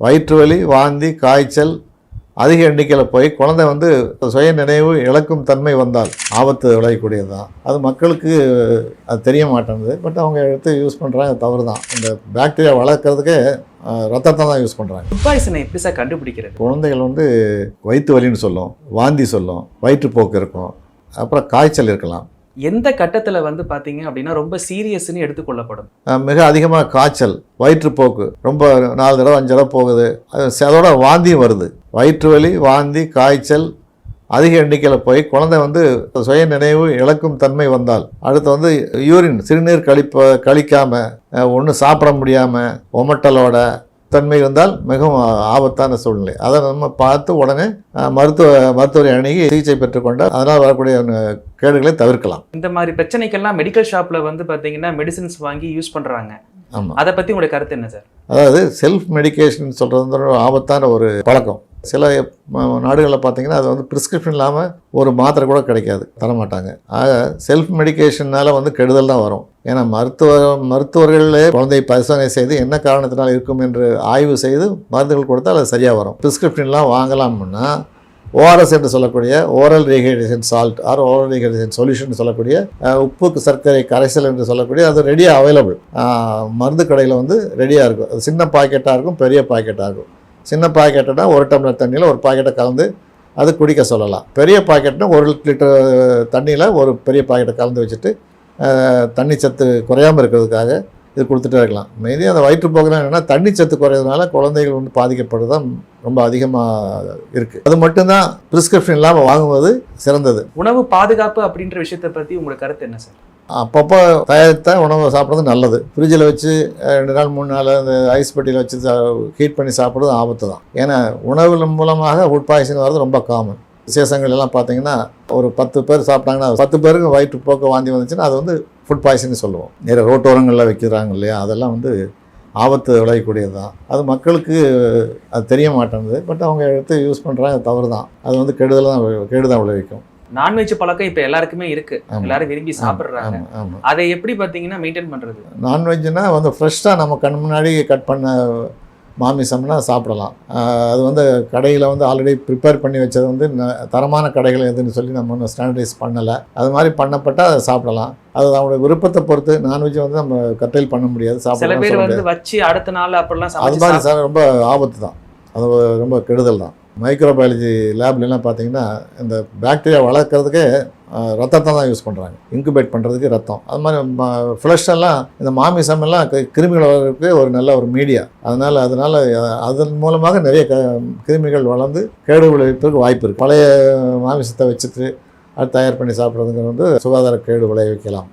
வயிற்று வலி, வாந்தி, காய்ச்சல் அதிக எண்ணிக்கையில் போய் குழந்தை வந்து சுய நினைவு இழக்கும் தன்மை வந்தால் ஆபத்து விளையக்கூடியது தான். அது மக்களுக்கு அது தெரிய மாட்டேங்குது. பட் அவங்க எடுத்து யூஸ் பண்ணுறாங்க, தவறு தான். இந்த பாக்டீரியா வளர்க்குறதுக்கே ரத்தத்தை தான் யூஸ் பண்ணுறாங்க. ஃபுட் பாய்சனை எப்படி சார் கண்டுபிடிக்கிறது? குழந்தைகள் வந்து வயிற்று வலின்னு சொல்லும், வாந்தி சொல்லும், வயிற்றுப்போக்கு இருக்கும், அப்புறம் காய்ச்சல் இருக்கலாம். எந்த கட்டத்தில் வந்து பார்த்தீங்க அப்படின்னா ரொம்ப சீரியஸ்ன்னு எடுத்துக்கொள்ளப்படும்? மிக அதிகமாக காய்ச்சல், வயிற்றுப்போக்கு ரொம்ப 4 தடவை 5 தடவை போகுது, அதோட வாந்தியும் வருது. வயிற்று வலி, வாந்தி, காய்ச்சல் அதிக எண்ணிக்கையில் போய் குழந்தை வந்து சுய நினைவு இழக்கும் தன்மை வந்தால், அடுத்து வந்து யூரின் சிறுநீர் கழிக்காமல் ஒன்றும் சாப்பிட முடியாமல் ஒமட்டலோட தன்மை இருந்தால் மிகவும் ஆபத்தான சூழ்நிலை. அதை நம்ம பார்த்து உடனே மருத்துவரை அணுகி சிகிச்சை பெற்றுக்கொண்டால் அதனால் வரக்கூடிய கேடுகளை தவிர்க்கலாம். இந்த மாதிரி பிரச்சனைக்கெல்லாம் மெடிக்கல் ஷாப்பில் வந்து பார்த்தீங்கன்னா மெடிசின்ஸ் வாங்கி யூஸ் பண்ணுறாங்க. ஆமாம், அதை பற்றி உங்களுடைய கருத்து என்ன சார்? அதாவது செல்ஃப் மெடிக்கேஷன் சொல்கிறது ஆபத்தான ஒரு பழக்கம். சில நாடுகளில் பார்த்தீங்கன்னா அது வந்து ப்ரிஸ்கிரிப்ஷன் இல்லாமல் ஒரு மாத்திரை கூட கிடைக்காது, தரமாட்டாங்க. ஆக செல்ஃப் மெடிக்கேஷனால் வந்து கெடுதல் தான் வரும். ஏன்னா மருத்துவர்களே குழந்தையை பரிசோதனை செய்து என்ன காரணத்தினால் இருக்கும் என்று ஆய்வு செய்து மருந்துகள் கொடுத்தால் அது சரியாக வரும். ப்ரிஸ்கிரிப்ஷன்லாம் வாங்கலாம்னா ஓஆர்எஸ் என்று சொல்லக்கூடிய oral rehydration salt or oral rehydration solution சொல்லக்கூடிய உப்பு சர்க்கரை கரைசல் என்று சொல்லக்கூடிய அது ரெடியாக அவைலபிள் மருந்து கடையில் வந்து ரெடியாக இருக்கும். அது சின்ன பாக்கெட்டாக இருக்கும், பெரிய பாக்கெட்டாக இருக்கும். சின்ன பாக்கெட்டுனா 1 டம்ளர் தண்ணியில் ஒரு பாக்கெட்டை கலந்து அது குடிக்க சொல்லலாம். பெரிய பாக்கெட்னா 1 லிட்டர் தண்ணியில் ஒரு பெரிய பாக்கெட்டை கலந்து வச்சுட்டு தண்ணி சத்து குறையாமல் இருக்கிறதுக்காக இது கொடுத்துட்டே இருக்கலாம். மெயினி அந்த வயிற்றுப்போக்குனா என்னென்னா தண்ணி சத்து குறையிறதுனால குழந்தைகள் வந்து பாதிக்கப்படுறது தான் ரொம்ப அதிகமாக இருக்குது. அது மட்டும்தான் ப்ரிஸ்கிரிப்ஷன் இல்லாமல் வாங்குவது சிறந்தது. உணவு பாதுகாப்பு அப்படின்ற விஷயத்தை பற்றி உங்களுக்கு கருத்து என்ன சார்? அப்பப்போ தயாரித்த உணவை சாப்பிட்றது நல்லது. ஃப்ரிட்ஜில் வச்சு 2 நாள் 3 நாள் அந்த ஐஸ் பெட்டியில் வச்சு ஹீட் பண்ணி சாப்பிட்றது ஆபத்து தான். ஏன்னா உணவு மூலமாக ஃபுட் பாய்சன் வர்றது ரொம்ப காமன். விசேஷங்கள் எல்லாம் பார்த்தீங்கன்னா ஒரு 10 பேர் சாப்பிட்டாங்கன்னா 10 பேருக்கு வயிற்றுப்போக்கு வாந்தி வந்துச்சுன்னா அது வந்து ஃபுட் பாய்சன் சொல்லுவோம். நிறைய ரோட்டோரங்களில் வைக்கிறாங்க இல்லையா, அதெல்லாம் வந்து ஆபத்து விளையக்கூடியது தான். அது மக்களுக்கு அது தெரிய மாட்டேங்குது. பட் அவங்க எடுத்து யூஸ் பண்ணுறாங்க, தவறு தான். அது வந்து கேடு தான் விளைவிக்கும். நான்வெஜ் பழக்கம் இப்போ எல்லாருக்குமே இருக்கு, எல்லாரும் விரும்பி சாப்பிட்றாங்க. அதை எப்படி பார்த்தீங்கன்னா மெயின்டைன் பண்ணுறது? நான்வெஜ்னா வந்து ஃப்ரெஷ்ஷாக நம்ம கண் முன்னாடி கட் பண்ண மாமிசம்னா சாப்பிடலாம். அது வந்து கடையில் வந்து ஆல்ரெடி ப்ரிப்பேர் பண்ணி வச்சது வந்து தரமான கடைகள் எதுன்னு சொல்லி நம்ம ஒன்றும் ஸ்டாண்டர்டைஸ் பண்ணலை. அது மாதிரி பண்ணப்பட்டால் அதை சாப்பிடலாம். அது அவங்களுடைய விருப்பத்தை பொறுத்து. நான்வெஜ் வந்து நம்ம கட்டைல் பண்ண முடியாது, சில பேர் வந்து வச்சு அடுத்த நாள் அப்படிலாம் அது மாதிரி சார் ரொம்ப ஆபத்து தான். அது ரொம்ப கெடுதல் தான். மைக்ரோபயாலஜி லேப்லாம் பார்த்தீங்கன்னா இந்த பாக்டீரியா வளர்க்குறதுக்கே ரத்தத்தை தான் யூஸ் பண்ணுறாங்க, இன்குபேட் பண்ணுறதுக்கு ரத்தம். அது மாதிரி ஃப்ளஷெல்லாம் இந்த மாமிசமெல்லாம் கிருமிகள் வளர்கிறதுக்கு ஒரு நல்ல ஒரு மீடியா. அதனால் அதன் மூலமாக நிறைய கிருமிகள் வளர்ந்து கேடு விளைவிப்பதற்கு வாய்ப்பு இருக்குது. பழைய மாமிசத்தை வச்சுட்டு அது தயார் பண்ணி சாப்பிட்றதுங்க வந்து சுகாதார கேடு விளைவிக்கலாம்.